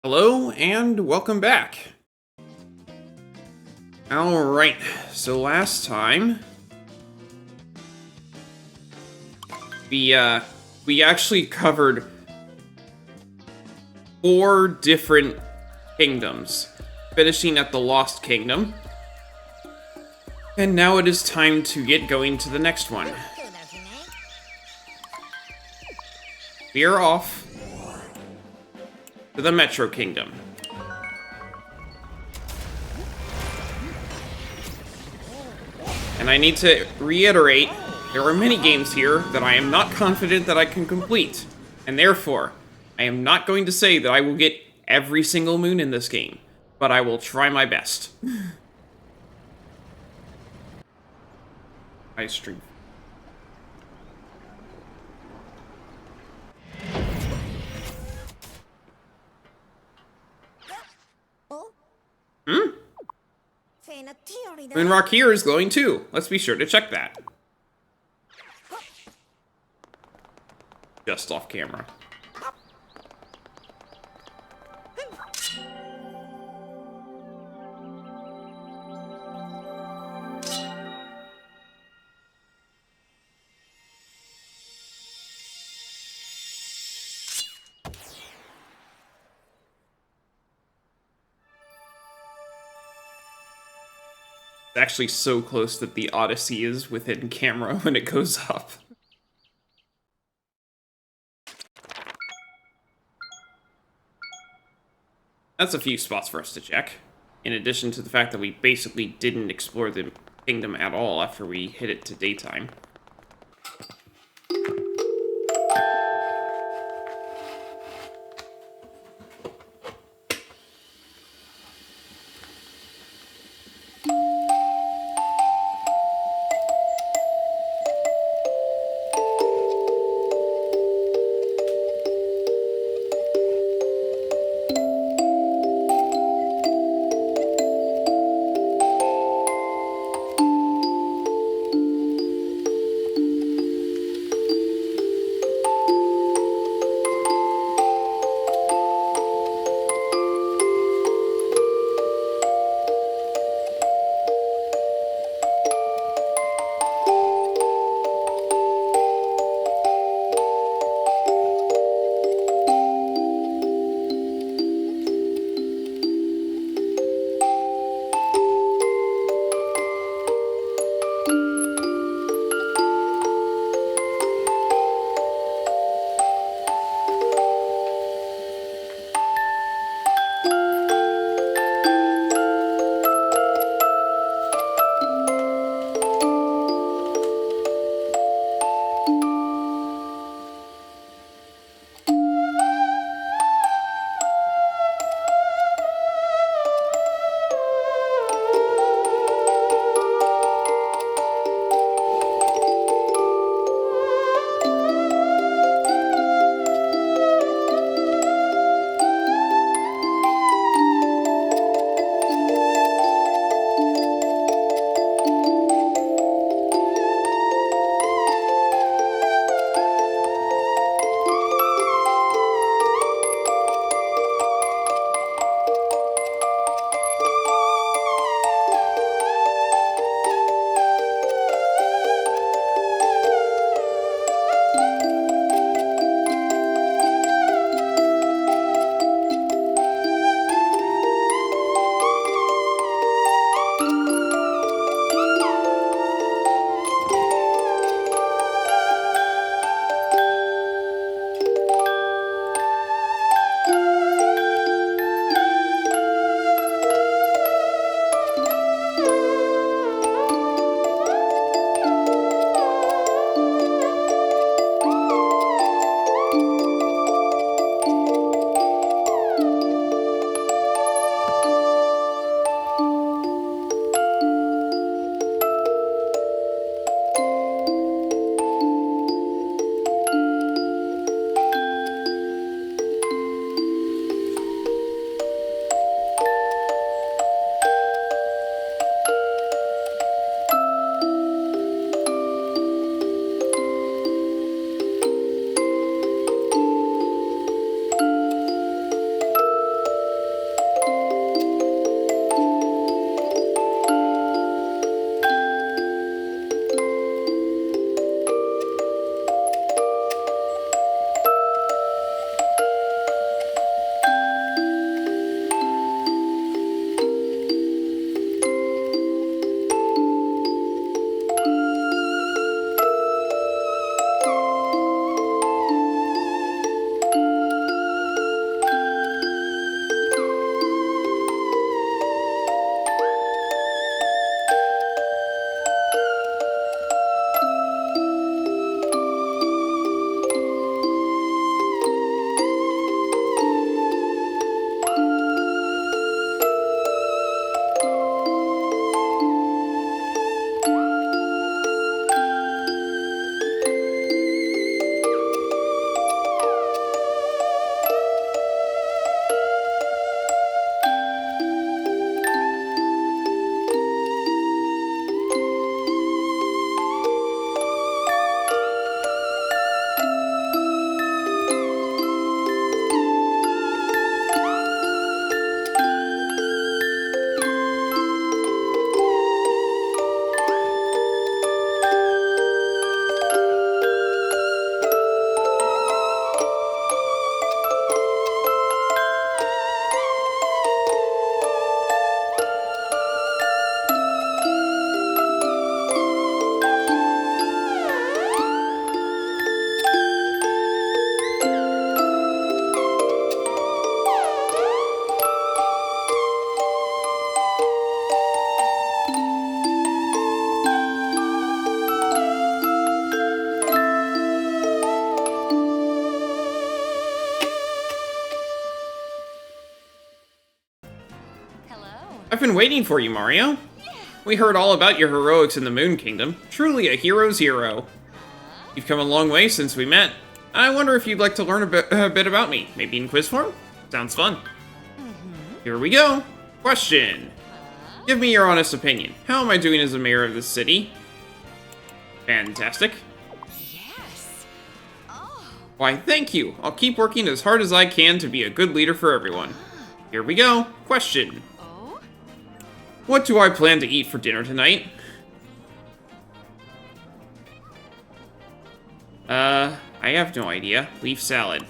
Hello and welcome back. Alright, so last time we actually covered 4 different kingdoms, finishing at the Lost Kingdom. And now it is time to get going to the next one. We are off to the Metro Kingdom. And I need to reiterate, there are many games here that I am not confident that I can complete. And therefore, I am not going to say that I will get every single moon in this game, but I will try my best. I stream. Moonrock here is glowing too. Let's be sure to check that. Just off camera. It's actually so close that the Odyssey is within camera when it goes up. That's a few spots for us to check. In addition to the fact that we basically didn't explore the kingdom at all after we hit it to daytime. I've been waiting for you, Mario. We heard all about your heroics in the Moon Kingdom. Truly a hero's hero. You've come a long way since we met. I wonder if you'd like to learn a bit about me. Maybe in quiz form? Sounds fun. Here we go. Question. Give me your honest opinion. How am I doing as a mayor of this city? Fantastic. Yes. Why, thank you. I'll keep working as hard as I can to be a good leader for everyone. Here we go. Question. What do I plan to eat for dinner tonight? I have no idea. Leaf salad.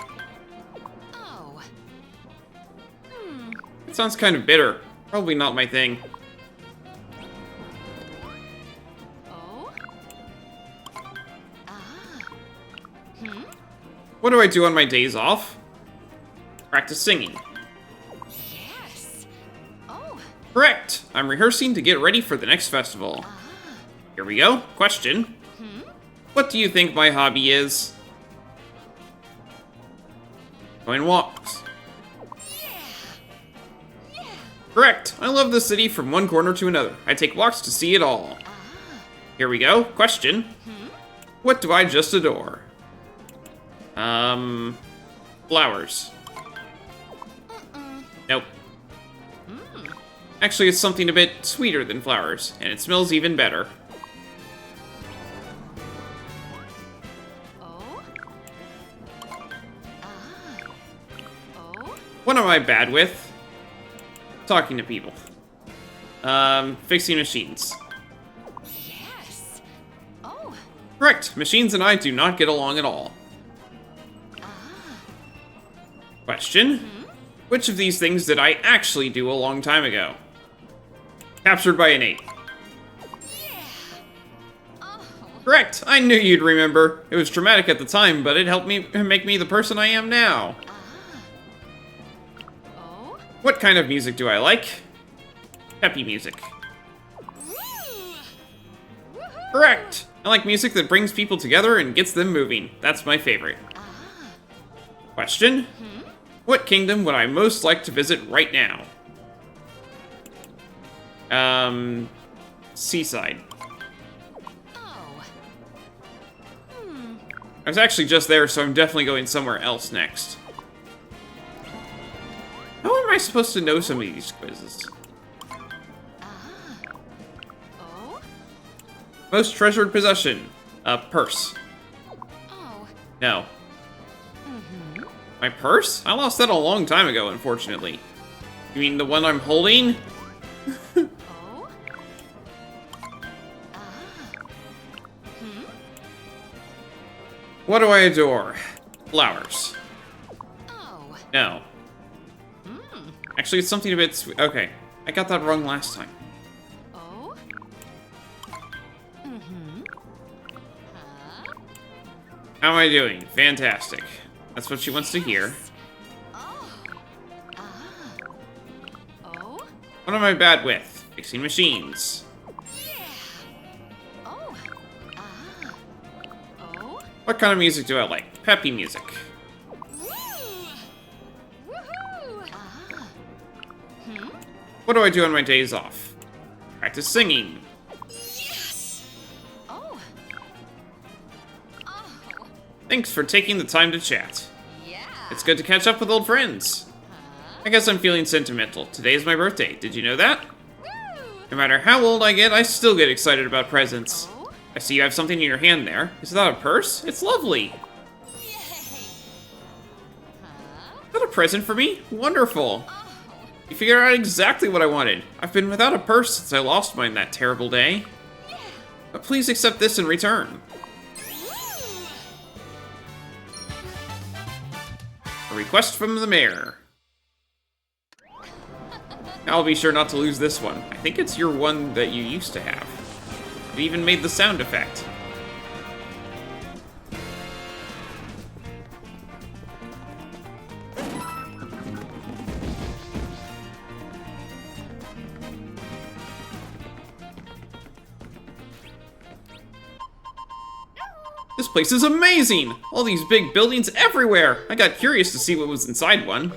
It sounds kind of bitter. Probably not my thing. What do I do on my days off? Practice singing. Yes. Correct! I'm rehearsing to get ready for the next festival. Here we go. Question. What do you think my hobby is? Going walks. Correct! I love the city from one corner to another. I take walks to see it all. Here we go. Question. What do I just adore? Flowers. Nope. Actually, it's something a bit sweeter than flowers, and it smells even better. What am I bad with? Talking to people. Fixing machines. Yes. Correct. Machines and I do not get along at all. Question. Which of these things did I actually do a long time ago? Captured by an ape. Correct. I knew you'd remember. It was traumatic at the time, but it helped me make me the person I am now. What kind of music do I like? Peppy music. Correct! I like music that brings people together and gets them moving. That's my favorite. Question? What kingdom would I most like to visit right now? Seaside. I was actually just there, so I'm definitely going somewhere else next. How am I supposed to know some of these quizzes? Most treasured possession. Purse. No. My purse? I lost that a long time ago, unfortunately. You mean the one I'm holding? What do I adore? Flowers. No. Actually, it's something a bit sweet. Okay, I got that wrong last time. How am I doing? Fantastic. That's what she wants to hear. What am I bad with? Fixing machines. What kind of music do I like? Peppy music. What do I do on my days off? Practice singing. Thanks for taking the time to chat. It's good to catch up with old friends. I guess I'm feeling sentimental. Today's my birthday. Did you know that? No matter how old I get, I still get excited about presents. I see you have something in your hand there. Is that a purse? It's lovely. Is that a present for me? Wonderful. You figured out exactly what I wanted. I've been without a purse since I lost mine that terrible day. But please accept this in return. A request from the mayor. I'll be sure not to lose this one. I think it's your one that you used to have. It even made the sound effect. This place is amazing! All these big buildings everywhere! I got curious to see what was inside one.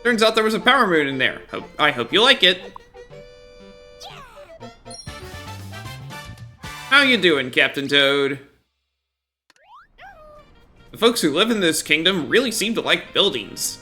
Turns out there was a power moon in there. I hope you like it. How you doing, Captain Toad? The folks who live in this kingdom really seem to like buildings.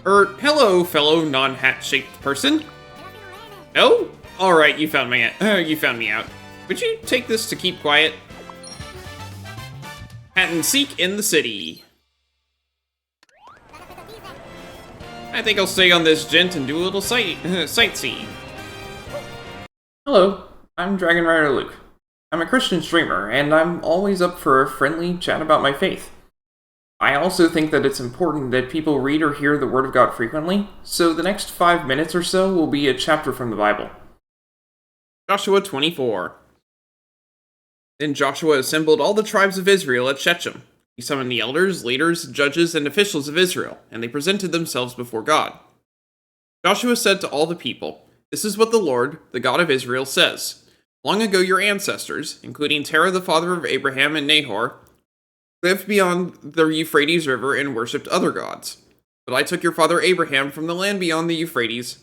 Hello, fellow non-hat-shaped person. Oh? Alright, you found me out. Would you take this to keep quiet? Hat and seek in the city. I think I'll stay on this gent and do a little sightseeing. Hello, I'm Dragon Rider Luke. I'm a Christian streamer, and I'm always up for a friendly chat about my faith. I also think that it's important that people read or hear the Word of God frequently, so the next 5 minutes or so will be a chapter from the Bible. Joshua 24. Then Joshua assembled all the tribes of Israel at Shechem. He summoned the elders, leaders, judges, and officials of Israel, and they presented themselves before God. Joshua said to all the people, "This is what the Lord, the God of Israel, says. Long ago your ancestors, including Terah the father of Abraham and Nahor, lived beyond the Euphrates River and worshipped other gods. But I took your father Abraham from the land beyond the Euphrates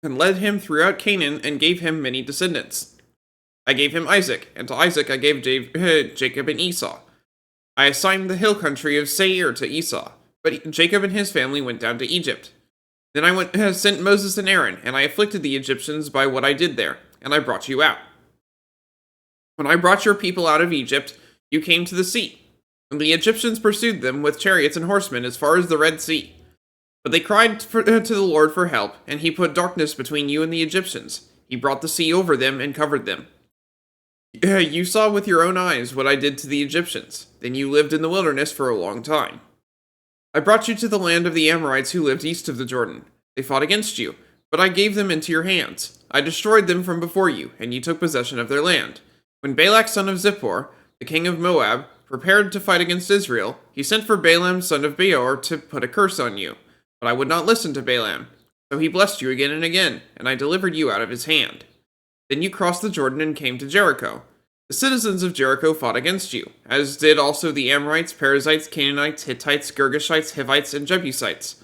and led him throughout Canaan and gave him many descendants. I gave him Isaac, and to Isaac I gave Jacob and Esau. I assigned the hill country of Seir to Esau, but Jacob and his family went down to Egypt. Then I sent Moses and Aaron, and I afflicted the Egyptians by what I did there, and I brought you out. When I brought your people out of Egypt, you came to the sea, and the Egyptians pursued them with chariots and horsemen as far as the Red Sea. But they cried to the Lord for help, and he put darkness between you and the Egyptians. He brought the sea over them and covered them. You saw with your own eyes what I did to the Egyptians. Then you lived in the wilderness for a long time. I brought you to the land of the Amorites who lived east of the Jordan. They fought against you, but I gave them into your hands. I destroyed them from before you, and you took possession of their land. When Balak son of Zippor, the king of Moab, prepared to fight against Israel, he sent for Balaam son of Beor to put a curse on you. But I would not listen to Balaam. So he blessed you again and again, and I delivered you out of his hand. Then you crossed the Jordan and came to Jericho. The citizens of Jericho fought against you, as did also the Amorites, Perizzites, Canaanites, Hittites, Girgashites, Hivites, and Jebusites.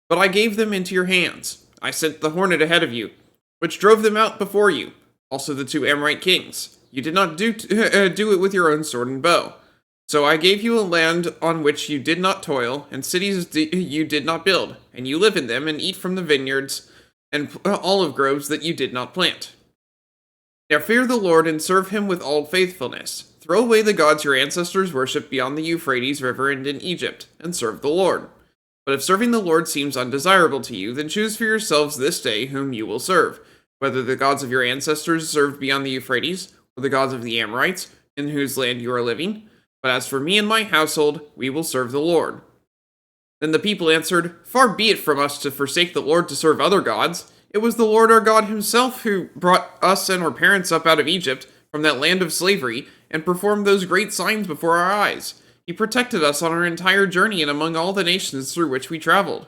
But I gave them into your hands. I sent the hornet ahead of you, which drove them out before you, also the 2 Amorite kings. You did not do it with your own sword and bow. So I gave you a land on which you did not toil, and cities you did not build, and you live in them and eat from the vineyards and olive groves that you did not plant. Now fear the Lord and serve him with all faithfulness. Throw away the gods your ancestors worshipped beyond the Euphrates River and in Egypt, and serve the Lord. But if serving the Lord seems undesirable to you, then choose for yourselves this day whom you will serve, whether the gods of your ancestors served beyond the Euphrates, or the gods of the Amorites, in whose land you are living. But as for me and my household, we will serve the Lord." Then the people answered, "Far be it from us to forsake the Lord to serve other gods. It was the Lord our God himself who brought us and our parents up out of Egypt, from that land of slavery, and performed those great signs before our eyes. He protected us on our entire journey and among all the nations through which we traveled.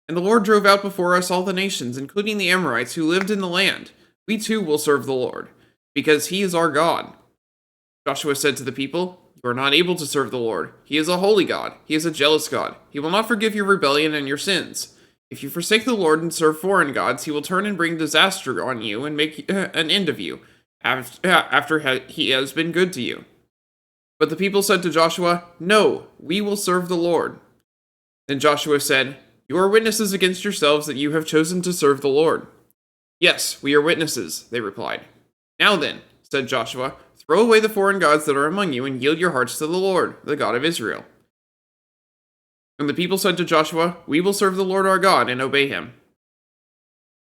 And the Lord drove out before us all the nations, including the Amorites who lived in the land. We too will serve the Lord, because he is our God." Joshua said to the people, "You are not able to serve the Lord. He is a holy God. He is a jealous God. He will not forgive your rebellion and your sins. If you forsake the Lord and serve foreign gods, he will turn and bring disaster on you and make an end of you, after he has been good to you." But the people said to Joshua, "No, we will serve the Lord." Then Joshua said, "You are witnesses against yourselves that you have chosen to serve the Lord." "Yes, we are witnesses," they replied. "Now then," said Joshua, "throw away the foreign gods that are among you and yield your hearts to the Lord, the God of Israel." And the people said to Joshua, "We will serve the Lord our God and obey him."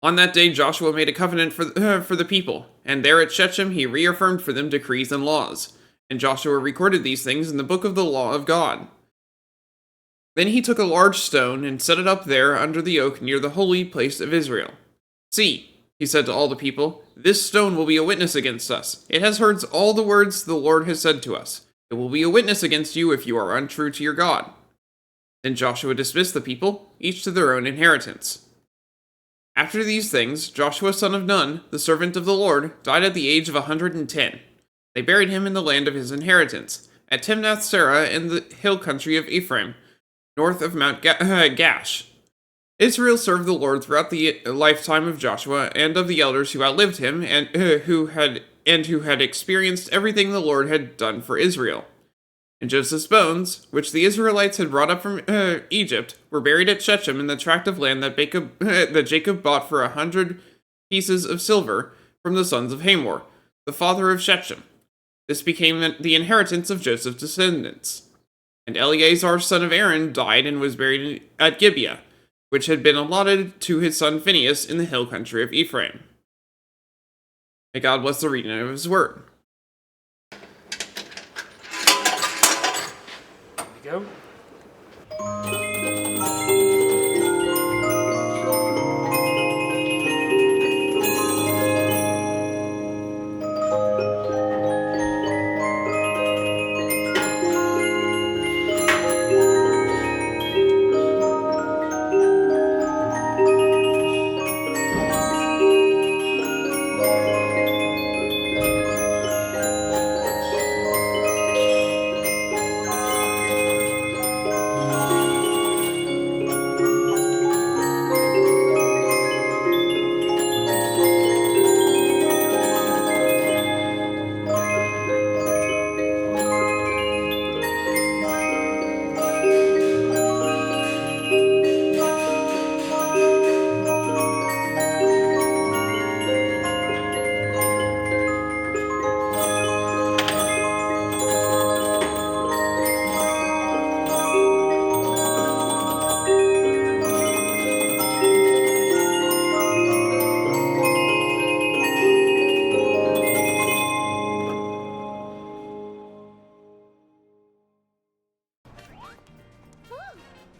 On that day Joshua made a covenant for the people, and there at Shechem he reaffirmed for them decrees and laws. And Joshua recorded these things in the book of the law of God. Then he took a large stone and set it up there under the oak near the holy place of Israel. "See," he said to all the people, "this stone will be a witness against us. It has heard all the words the Lord has said to us. It will be a witness against you if you are untrue to your God." Then Joshua dismissed the people, each to their own inheritance. After these things, Joshua son of Nun, the servant of the Lord, died at the age of 110. They buried him in the land of his inheritance, at Timnath-Serah in the hill country of Ephraim, north of Mount Gash. Israel served the Lord throughout the lifetime of Joshua and of the elders who outlived him and who had experienced everything the Lord had done for Israel. And Joseph's bones, which the Israelites had brought up from Egypt, were buried at Shechem in the tract of land that Jacob bought for 100 pieces of silver from the sons of Hamor, the father of Shechem. This became the inheritance of Joseph's descendants. And Eleazar, son of Aaron, died and was buried at Gibeah, which had been allotted to his son Phinehas in the hill country of Ephraim. May God bless the reading of his word. There we go.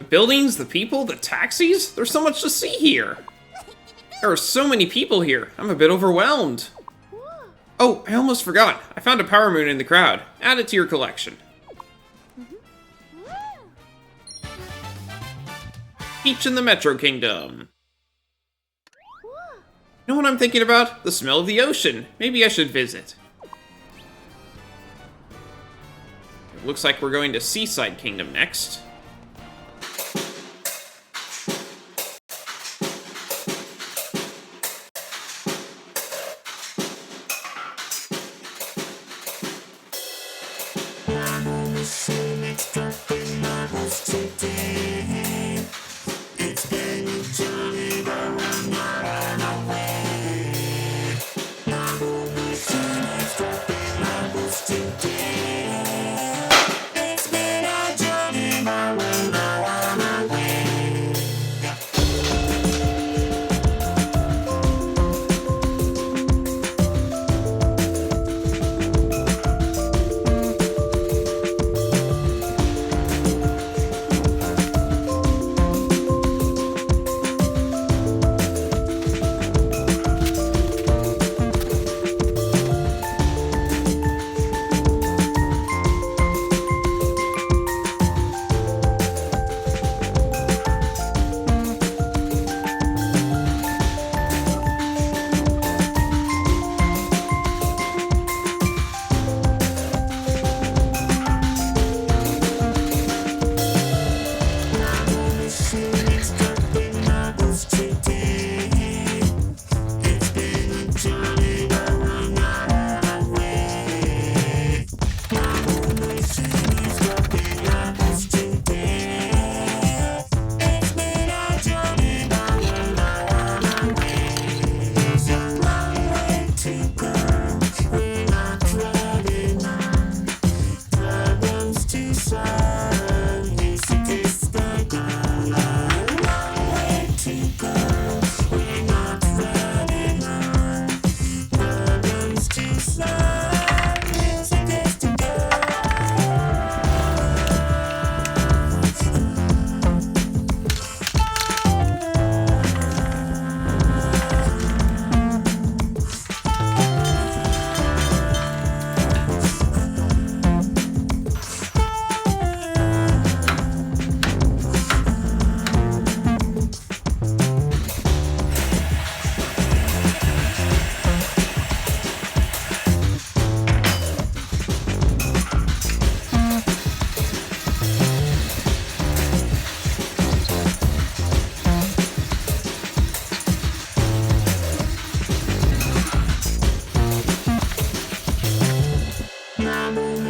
Buildings, the people, the taxis? There's so much to see here. There are so many people here. I'm a bit overwhelmed. Oh, I almost forgot. I found a power moon in the crowd. Add it to your collection. Peach in the Metro Kingdom. You know what I'm thinking about? The smell of the ocean. Maybe I should visit. It looks like we're going to Seaside Kingdom next.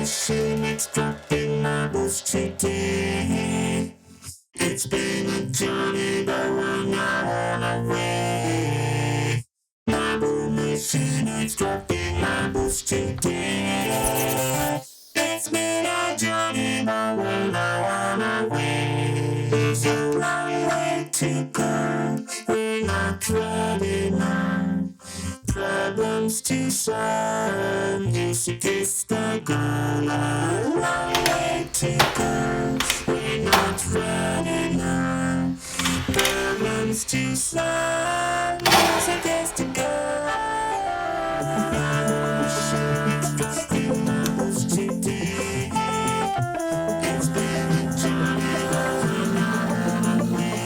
machine that's dropping marbles today. It's been a journey, but we're now on our way. Marble machine that's dropping marbles today. It's been a journey, but we're now on our way. There's a long way to go, we're not ready now. Problems to solve, music is the goal. A long way to go, we're not ready now. Problems to solve, music is the goal. It's been a journey, but we're now on our way.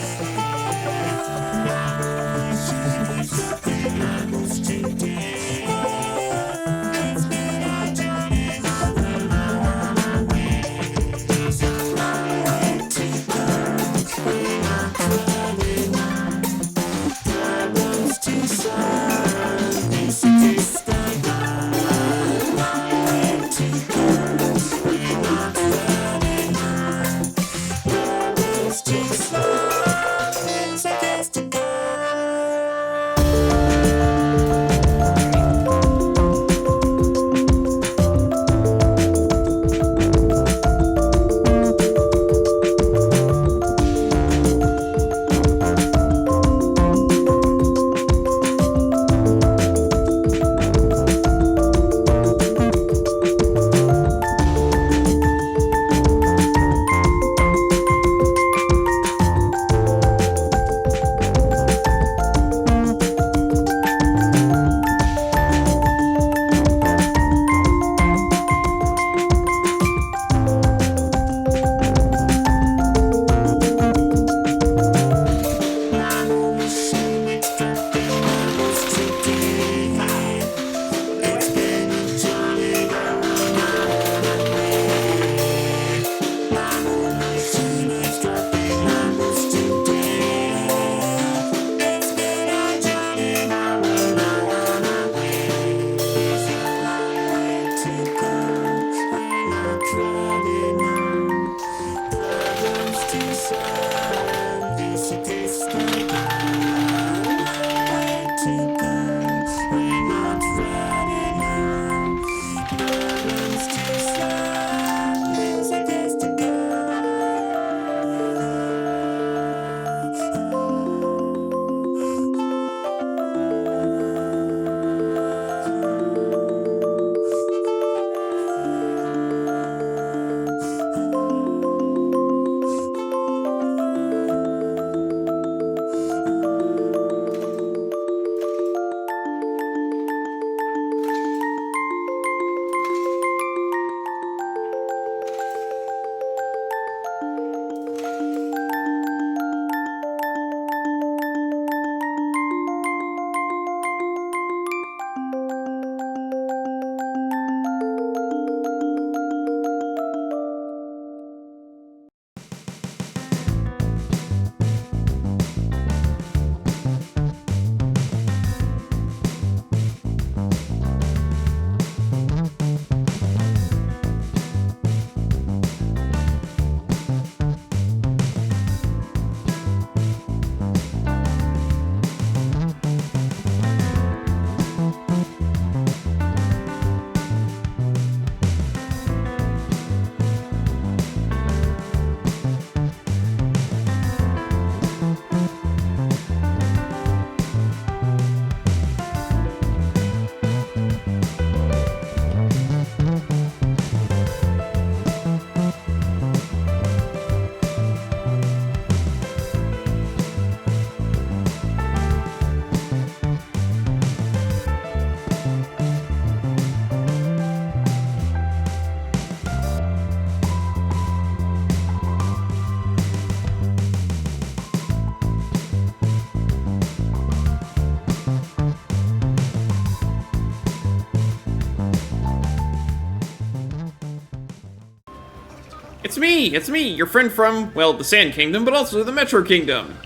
It's me, your friend from, well, the Sand Kingdom, but also the Metro Kingdom.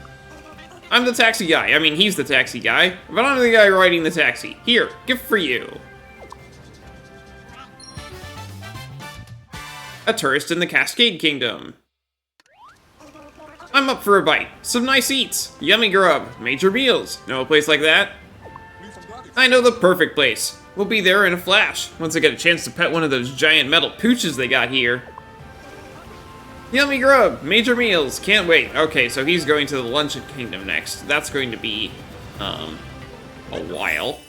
I'm the taxi guy. I mean, he's the taxi guy, but I'm the guy riding the taxi. Here, gift for you. A tourist in the Cascade Kingdom. I'm up for a bite. Some nice eats. Yummy grub. Major meals. Know a place like that? I know the perfect place. We'll be there in a flash, once I get a chance to pet one of those giant metal pooches they got here. Yummy grub. Major meals. Can't wait. Okay, so he's going to the Luncheon Kingdom next. That's going to be, a while.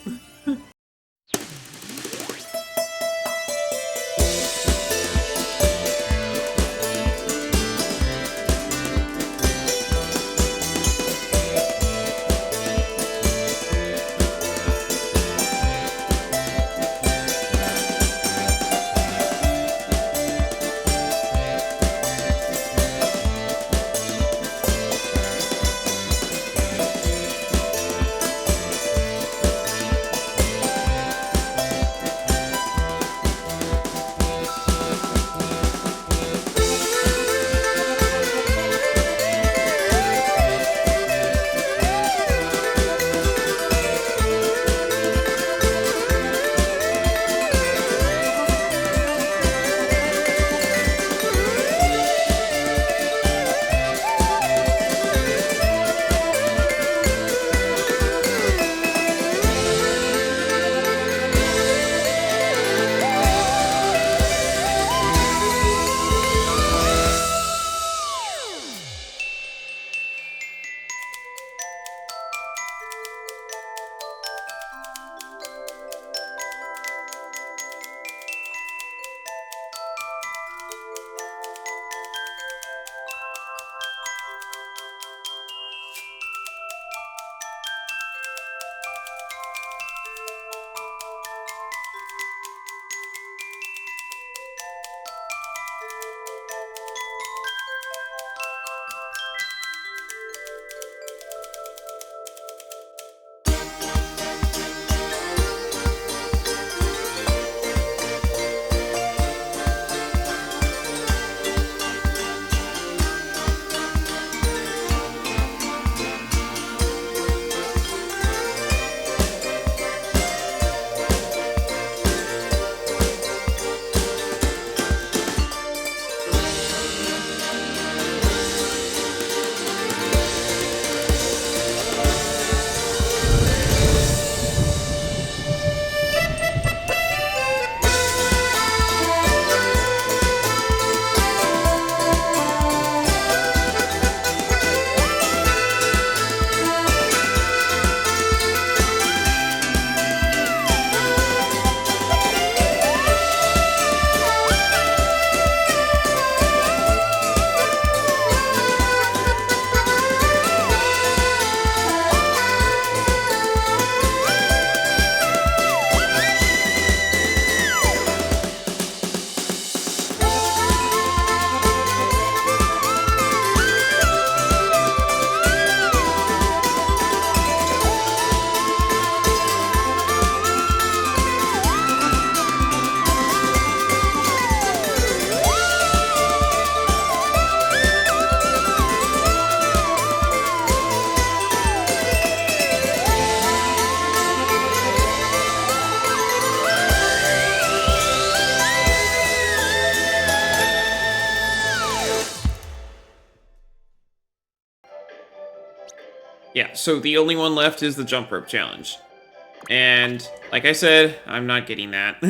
Yeah, so the only one left is the jump rope challenge. And, like I said, I'm not getting that.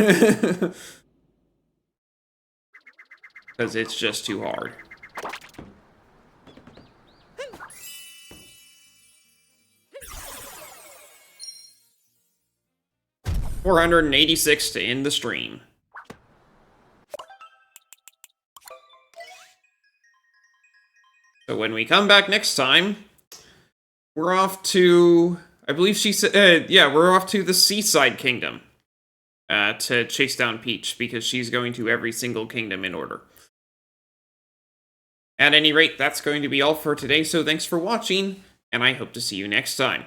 Because it's just too hard. $486 to end the stream. So when we come back next time, we're off to, I believe she said, yeah, we're off to the Seaside Kingdom to chase down Peach, because she's going to every single kingdom in order. At any rate, that's going to be all for today, so thanks for watching, and I hope to see you next time.